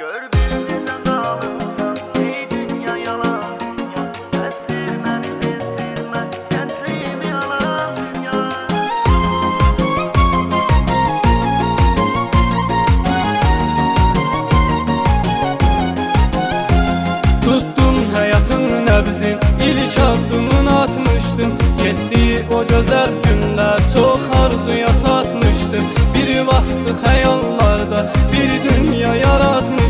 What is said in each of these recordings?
Gör birbirine zalımsan, ey dünya yalan dünya. Bezdirme, bezdirme, gençliğimi yalan dünya. Tuttum hayatın nebzin, ilk adımını atmıştım. Getdi o güzel günler, çok arzuya tatmıştım. Bir vakti hayallarda bir dünya yaratmıştım.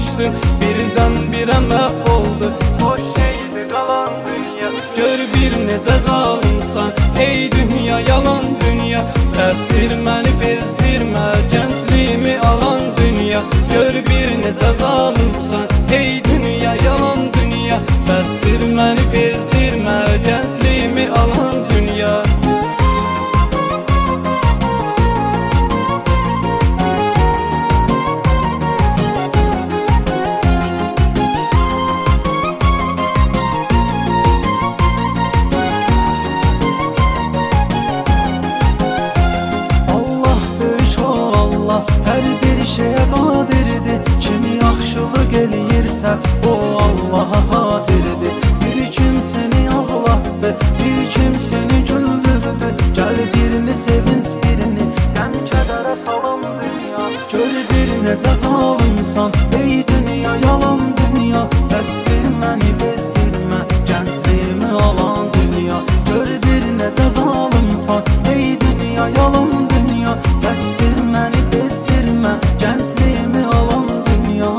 Birden bire mahvoldu, boş şeydi kalan dünya. Gör bir necə zalimsan, ey dünya yalan dünya. Bəsdirməni bezdirmə, gəncliyimi alan dünya. Gör bir necə zalimsan, ey dünya yalan dünya. Bəsdirməni bezdirmə, gəncliyimi alan dünya. Hər bir şeyə qadirdir. Kim yaxşılıq eləyirsə, o Allaha xatirdir. Bir kim seni ağlatdı, bir kim seni güldürdü. Gəl birini sevinç birini, qəm kədərə salan dünya. Gör bir necə zalimsan, ey dünya yalan dünya. Bəsdirməni bezdirmə, gəncliyimi alan dünya. Gör bir necə zalimsan, ey dünya yalan dünya. Bəsdirməni bezdirmə, gəncliyimi alan dünya.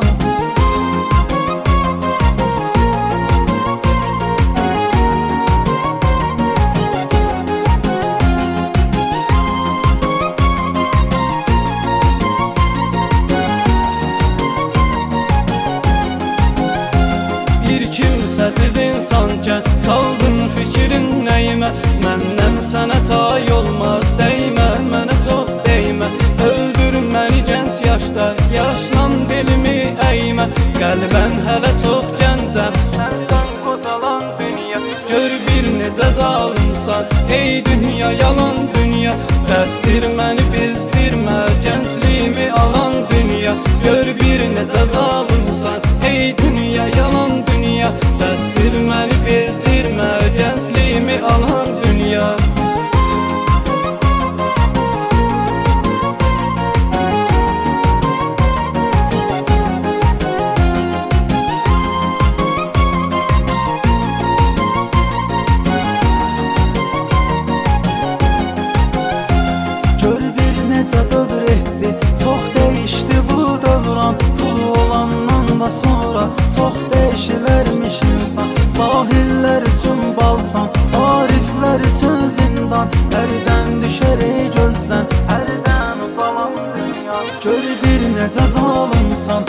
Bir kimsəsiz insankən saldın fikrin nəyimə. Məndən sənə tay olmaz, dəymə, mənə çox dəymə. Öldür məni gənc yaşda, yaşlan dilimi əymə. Qəlbən hələ çox gəncəm, sənsən qozalan dünya. Gör bir necə zalimsan, ey dünya yalan dünya. Bəsdirməni bezdirmə, gəncliyimi alan dünya. Gör bir necə zalimsan, ey dünya yalan dünya. Bəsdirməni bezdirmə, gəncliyimi alan dünya. Gör bir necə dövr etdi, çox dəyişdi bu dövran. Pul olandan da sonra çox dəyişilərmiş insan. Cahillər üçün balsan, ariflər üçün zindan. Hərdən düşər ey gözdən, hərdən uzalan dünya. Gör bir necə zalimsan,